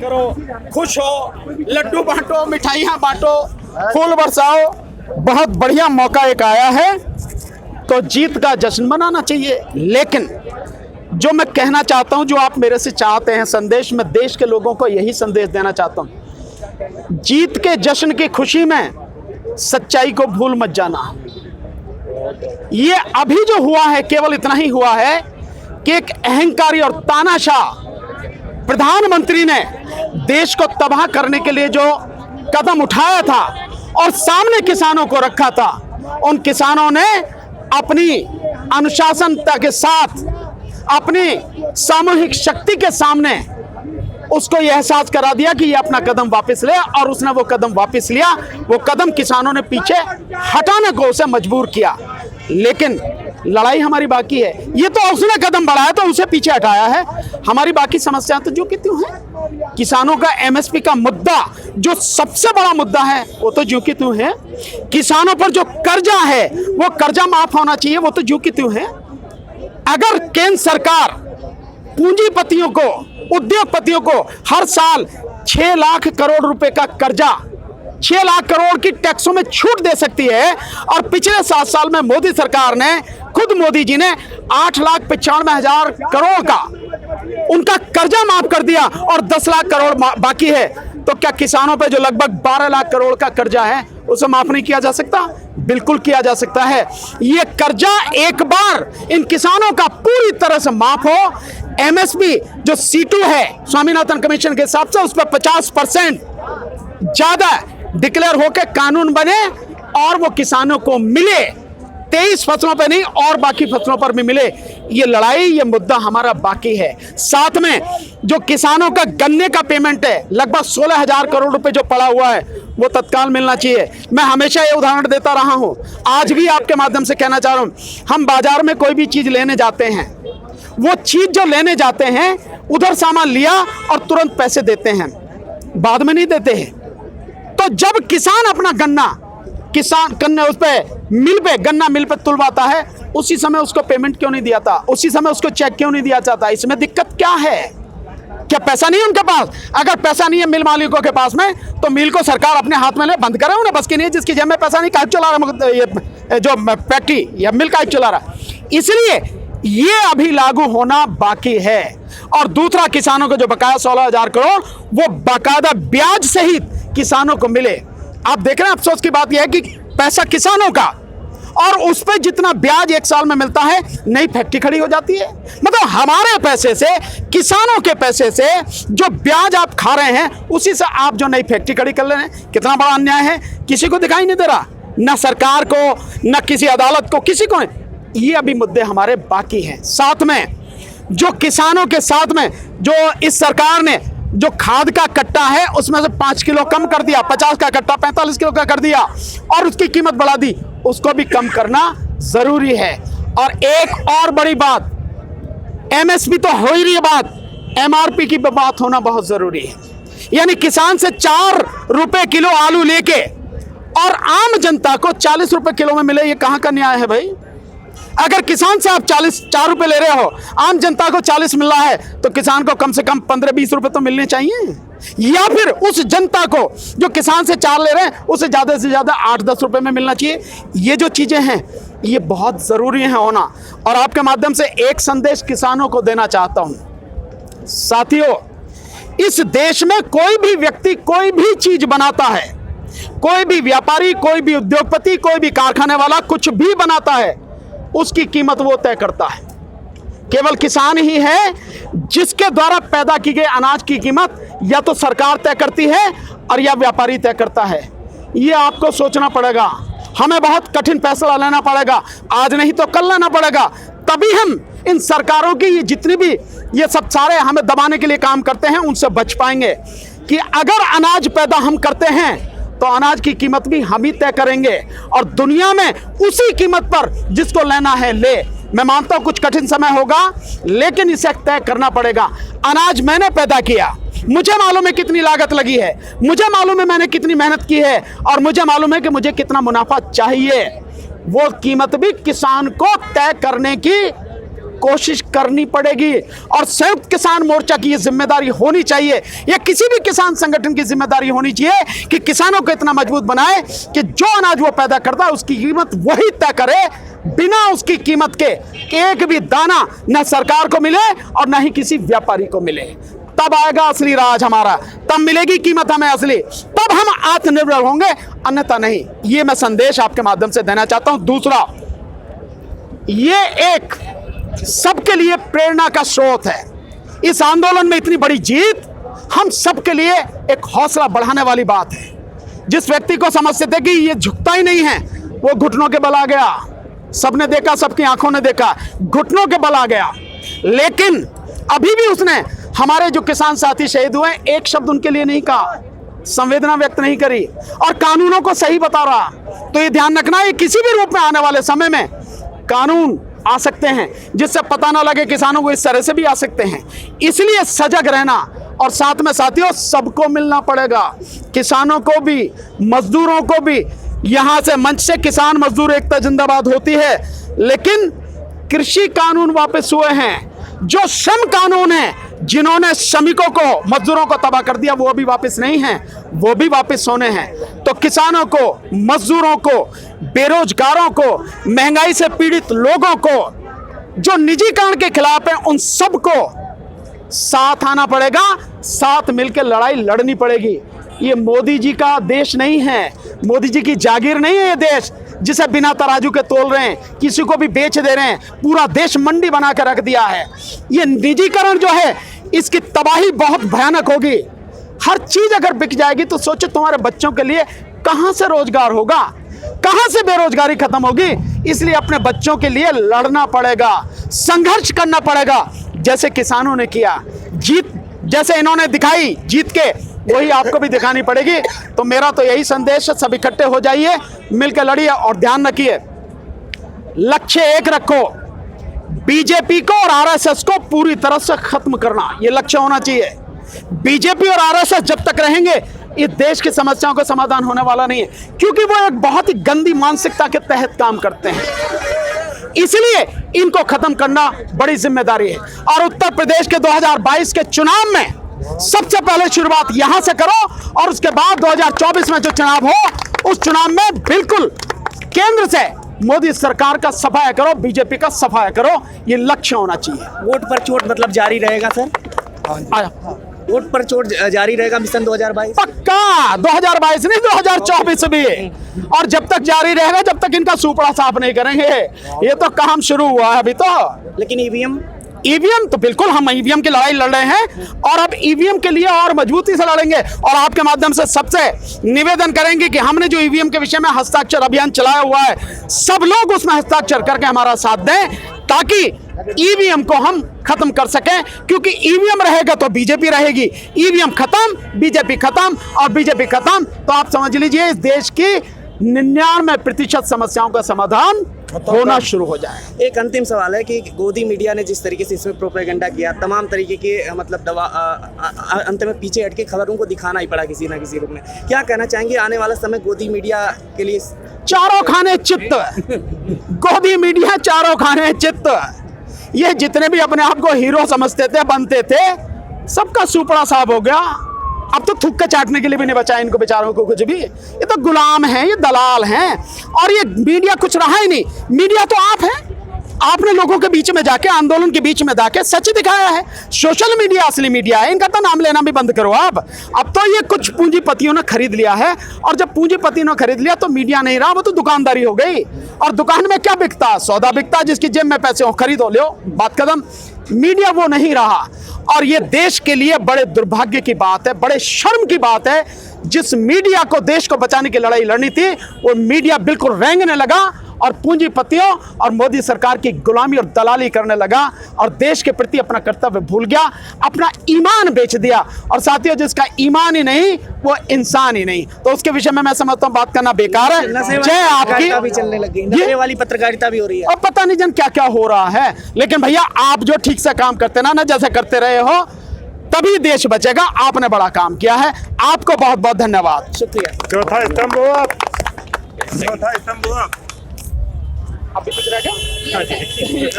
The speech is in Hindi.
करो, खुश हो, लड्डू बांटो, मिठाइयाँ बांटो, फूल बरसाओ। बहुत बढ़िया मौका एक आया है तो जीत का जश्न मनाना चाहिए। लेकिन जो मैं कहना चाहता हूं, जो आप मेरे से चाहते हैं संदेश, मैं देश के लोगों को यही संदेश देना चाहता हूं, जीत के जश्न की खुशी में सच्चाई को भूल मत जाना। ये अभी जो हुआ है केवल इतना ही हुआ है कि एक अहंकारी और तानाशाह प्रधानमंत्री ने देश को तबाह करने के लिए जो कदम उठाया था और सामने किसानों को रखा था, उन किसानों ने अपनी अनुशासनता के साथ, अपनी सामूहिक शक्ति के सामने उसको यह एहसास करा दिया कि ये अपना कदम वापस ले, और उसने वो कदम वापस लिया। वो कदम किसानों ने पीछे हटाने को उसे मजबूर किया। लेकिन लड़ाई हमारी बाकी है। ये तो उसने कदम बढ़ाया तो उसे पीछे हटाया है। हमारी बाकी समस्याएं तो जो कि त्यों हैं। किसानों का एमएसपी का मुद्दा जो सबसे बड़ा मुद्दा है वो तो जो कि त्यों है। किसानों पर जो कर्जा है वो कर्जा माफ होना चाहिए, वो तो जो कि त्यों है। अगर केंद्र सरकार पूंजीपतियों को, उद्योगपतियों को हर साल 6 लाख करोड़ रुपए का कर्जा, 6 लाख करोड़ की टैक्सों में छूट दे सकती है, और पिछले 7 साल में मोदी सरकार ने, खुद मोदी जी ने 8,95,000 करोड़ का उनका कर्जा माफ कर दिया और 10 लाख करोड़ बाकी है, तो क्या किसानों पे जो लगभग 12 लाख करोड़ का कर्जा है उसे माफ नहीं किया जा सकता? बिल्कुल किया जा सकता है। ये कर्जा एक बार इन किसानों का पूरी तरह से माफ हो, एमएसपी जो C2 है स्वामीनाथन कमीशन के हिसाब से, उस पर 50% ज्यादा डिक्लेयर होकर कानून बने और वो किसानों को मिले। 23 फसलों पर नहीं और बाकी फसलों पर भी मिले। ये लड़ाई, ये मुद्दा हमारा बाकी है। साथ में जो किसानों का गन्ने का पेमेंट है लगभग 16,000 करोड़ रुपए जो पड़ा हुआ है वो तत्काल मिलना चाहिए। मैं हमेशा ये उदाहरण देता रहा हूं, आज भी आपके माध्यम से कहना चाह रहा हूं। हम बाजार में कोई भी चीज लेने जाते हैं, वो चीज जो लेने जाते हैं उधर सामान लिया और तुरंत पैसे देते हैं, बाद में नहीं देते हैं। तो जब किसान अपना गन्ना उस पे मिल पे, गन्ना मिल पे तुलवाता है, उसी समय उसको पेमेंट क्यों नहीं दिया था? उसी समय उसको चेक क्यों नहीं दिया जाता? इसमें दिक्कत क्या है? क्या पैसा नहीं है उनके पास? अगर पैसा नहीं है मिल मालिकों के पास में, तो मिल को सरकार अपने हाथ में ले, बंद करे। उन्हें बस की नहीं है, जिसकी जेब में पैसा नहीं, काहे चला रहा ये जो फैक्ट्री या मिल काहे चला रहा। इसलिए ये अभी लागू होना बाकी है। और दूसरा, किसानों को जो बकाया 16,000 करोड़ वो बाकायदा ब्याज सहित किसानों को मिले। आप देख रहे हैं, अफसोस की बात यह है कि पैसा किसानों का, और उस पर जितना ब्याज एक साल में मिलता है, नई फैक्ट्री खड़ी हो जाती है। मतलब हमारे पैसे से, किसानों के पैसे से जो ब्याज आप खा रहे हैं, उसी से आप जो नई फैक्ट्री खड़ी कर ले रहे हैं। कितना बड़ा अन्याय है, किसी को दिखाई नहीं दे रहा, न सरकार को, न किसी अदालत को, किसी को नहीं। ये अभी मुद्दे हमारे बाकी हैं। साथ में जो किसानों के साथ में जो इस सरकार ने जो खाद का कट्टा है उसमें से 5 किलो कम कर दिया, 50 का कट्टा 45 किलो का कर दिया, और उसकी कीमत बढ़ा दी, उसको भी कम करना जरूरी है। और एक और बड़ी बात, एमएसपी तो हो ही रही है बात, एमआरपी की बात होना बहुत जरूरी है। यानी किसान से 4 रुपए किलो आलू लेके और आम जनता को 40 रुपए किलो में मिले, ये कहां का न्याय है भाई? अगर किसान से आप 4 रुपए ले रहे हो, आम जनता को 40 मिल रहा है, तो किसान को कम से कम 15-20 रुपए तो मिलने चाहिए। या फिर उस जनता को जो किसान से 4 ले रहे हैं, उसे ज्यादा से ज्यादा 8-10 रुपए में मिलना चाहिए। ये जो चीजें हैं ये बहुत जरूरी है होना। और आपके माध्यम से एक संदेश किसानों को देना चाहता हूं। साथियों, इस देश में कोई भी व्यक्ति कोई भी चीज बनाता है, कोई भी व्यापारी, कोई भी उद्योगपति, कोई भी कारखाने वाला कुछ भी बनाता है, उसकी कीमत वो तय करता है। केवल किसान ही है जिसके द्वारा पैदा की गई अनाज की कीमत या तो सरकार तय करती है और या व्यापारी तय करता है। ये आपको सोचना पड़ेगा, हमें बहुत कठिन फैसला लेना पड़ेगा, आज नहीं तो कल लेना पड़ेगा। तभी हम इन सरकारों की ये जितनी भी ये सब सारे हमें दबाने के लिए काम करते हैं उनसे बच पाएंगे। कि अगर अनाज पैदा हम करते हैं तो अनाज की कीमत भी हम ही तय करेंगे, और दुनिया में उसी कीमत पर जिसको लेना है ले। मैं मानता हूं कुछ कठिन समय होगा, लेकिन इसे तय करना पड़ेगा। अनाज मैंने पैदा किया, मुझे मालूम है कितनी लागत लगी है, मुझे मालूम है मैंने कितनी मेहनत की है, और मुझे मालूम है कि मुझे कितना मुनाफा चाहिए। वो कीमत भी किसान को तय करने की कोशिश करनी पड़ेगी और संयुक्त किसान मोर्चा की ये जिम्मेदारी होनी चाहिए, या किसी भी किसान संगठन की जिम्मेदारी होनी चाहिए कि किसानों को इतना मजबूत बनाए कि जो अनाज वो पैदा करता है उसकी कीमत वही तय करे, बिना उसकी कीमत के एक भी दाना न सरकार को मिले और न ही किसी व्यापारी को मिले। तब आएगा असली राज हमारा, तब मिलेगी कीमत हमें असली, तब हम आत्मनिर्भर होंगे, अन्यथा नहीं। ये मैं संदेश आपके माध्यम से देना चाहता हूं। दूसरा, ये एक सबके लिए प्रेरणा का स्रोत है। इस आंदोलन में इतनी बड़ी जीत हम सबके लिए एक हौसला बढ़ाने वाली बात है। जिस व्यक्ति को समझते थे कि ये झुकता ही नहीं है, वो घुटनों के बल आ गया। सबने देखा, सबकी आंखों ने देखा, घुटनों के बल आ गया। लेकिन अभी भी उसने, हमारे जो किसान साथी शहीद हुए, एक शब्द उनके लिए नहीं कहा, संवेदना व्यक्त नहीं करी और कानूनों को सही बता रहा। तो ये ध्यान रखना, ये किसी भी रूप में आने वाले समय में कानून आ सकते हैं जिससे पता ना लगे किसानों को, इस तरह से भी आ सकते हैं। इसलिए सजग रहना, और साथ में साथियों सबको मिलना पड़ेगा, किसानों को भी, मजदूरों को भी। यहां से मंच से किसान मजदूर एकता जिंदाबाद होती है, लेकिन कृषि कानून वापस हुए हैं। जो श्रम कानून है, जिन्होंने श्रमिकों को, मजदूरों को तबाह कर दिया, वो भी वापस नहीं हैं, वो भी वापस होने हैं। तो किसानों को, मजदूरों को, बेरोजगारों को, महंगाई से पीड़ित लोगों को, जो निजीकरण के खिलाफ है, उन सबको साथ आना पड़ेगा, साथ मिलकर लड़ाई लड़नी पड़ेगी। ये मोदी जी का देश नहीं है, मोदी जी की जागीर नहीं है ये देश, जिसे बिना तराजू के तोल रहे हैं, किसी को भी बेच दे रहे हैं, पूरा देश मंडी बना कर रख दिया है। ये निजीकरण जो है, इसकी तबाही बहुत भयानक होगी। हर चीज अगर बिक जाएगी तो सोचो तुम्हारे बच्चों के लिए कहां से रोजगार होगा, कहां से बेरोजगारी खत्म होगी। इसलिए अपने बच्चों के लिए लड़ना पड़ेगा, संघर्ष करना पड़ेगा, जैसे किसानों ने किया। जीत जैसे इन्होंने दिखाई जीत के, वही आपको भी दिखानी पड़ेगी। तो मेरा तो यही संदेश है, सब इकट्ठे हो जाइए, मिलकर लड़िए और ध्यान रखिए, लक्ष्य एक रखो, बीजेपी को और आरएसएस को पूरी तरह से खत्म करना, ये लक्ष्य होना चाहिए। बीजेपी और आरएसएस जब तक रहेंगे, इस देश की समस्याओं का समाधान होने वाला नहीं है, क्योंकि वो एक बहुत ही गंदी मानसिकता के तहत काम करते हैं। इसलिए इनको खत्म करना बड़ी जिम्मेदारी है। और उत्तर प्रदेश के 2022 के चुनाव में सबसे पहले शुरुआत यहां से करो, और उसके बाद 2024 में जो चुनाव हो, उस चुनाव में बिल्कुल केंद्र से मोदी सरकार का सफाया करो, बीजेपी का सफाया करो। ये लक्ष्य होना चाहिए। वोट पर चोट मतलब जारी रहेगा सर? वोट पर चोट जारी रहेगा मिशन 2022? पक्का, 2022 नहीं 2024 भी। और जब तक जारी रहेगा, जब तक इनका सुपड़ा साफ नहीं करेंगे। ये तो काम शुरू हुआ है अभी तो। लेकिन ईवीएम तो बिल्कुल हम ईवीएम की लड़ाई लड़ रहे हैं, और अब ईवीएम के लिए और मजबूती से लड़ेंगे। और आपके माध्यम से सबसे निवेदन करेंगे कि हमने जो ईवीएम के विषय में हस्ताक्षर अभियान चलाया हुआ है, सब लोग उसमें हस्ताक्षर करके हमारा साथ दें, ताकि ईवीएम को हम खत्म कर सकें। क्योंकि ईवीएम रहेगा तो बीजेपी रहेगी, ईवीएम खत्म, बीजेपी खत्म, और बीजेपी खत्म तो आप समझ लीजिए इस देश की 99% समस्याओं का समाधान होना शुरू हो जाए। एक अंतिम सवाल है कि गोदी मीडिया ने जिस तरीके से इसमें प्रोपेगेंडा किया, तमाम तरीके के मतलब दवा अंत में पीछे हट के खबरों को दिखाना ही पड़ा किसी ना किसी रूप में, क्या कहना चाहेंगे आने वाला समय गोदी मीडिया के लिए? चारों खाने चित्त, गोदी मीडिया चारों खाने चित्त। ये जितने भी अपने आप को हीरो समझते थे, बनते थे, सबका सुपड़ा साफ हो गया। अब तो थूक के चाटने के लिए भी नहीं बचा इनको बेचारों को कुछ भी। ये तो गुलाम हैं, ये दलाल हैं, और ये मीडिया कुछ रहा ही नहीं। मीडिया तो आप हैं, आपने लोगों के बीच में जाके, आंदोलन के बीच में जाके सच दिखाया है। सोशल मीडिया असली मीडिया है, इनका तो नाम लेना भी बंद करो आप। अब तो ये कुछ पूंजीपतियों ने खरीद लिया है, और जब पूंजीपतियों ने खरीद लिया तो मीडिया नहीं रहा, वो तो दुकानदारी हो गई। और दुकान में क्या बिकता? सौदा बिकता, जिसकी जेब में पैसे हो खरीदो, लो, बात कदम। मीडिया वो नहीं रहा, और ये देश के लिए बड़े दुर्भाग्य की बात है, बड़े शर्म की बात है। जिस मीडिया को देश को बचाने की लड़ाई लड़नी थी, वो मीडिया बिल्कुल रेंगने लगा और पूंजीपतियों और मोदी सरकार की गुलामी और दलाली करने लगा, और देश के प्रति अपना कर्तव्य भूल गया, अपना ईमान बेच दिया। और साथियों, जिसका ईमान ही नहीं, वो इंसान ही नहीं, तो उसके विषय में मैं समझता हूँ बात करना बेकार है। जय आपकी भी चलने लगी, नशे वाली पत्रकारिता भी हो रही है, और पता नहीं जन क्या क्या हो रहा है। लेकिन भैया, आप जो ठीक से काम करते ना जैसे करते रहे हो, तभी देश बचेगा। आपने बड़ा काम किया है, आपको बहुत बहुत धन्यवाद। शुक्रिया। चौथा स्तंभ हुआ। अभी कुछ रह गया? हाँ जी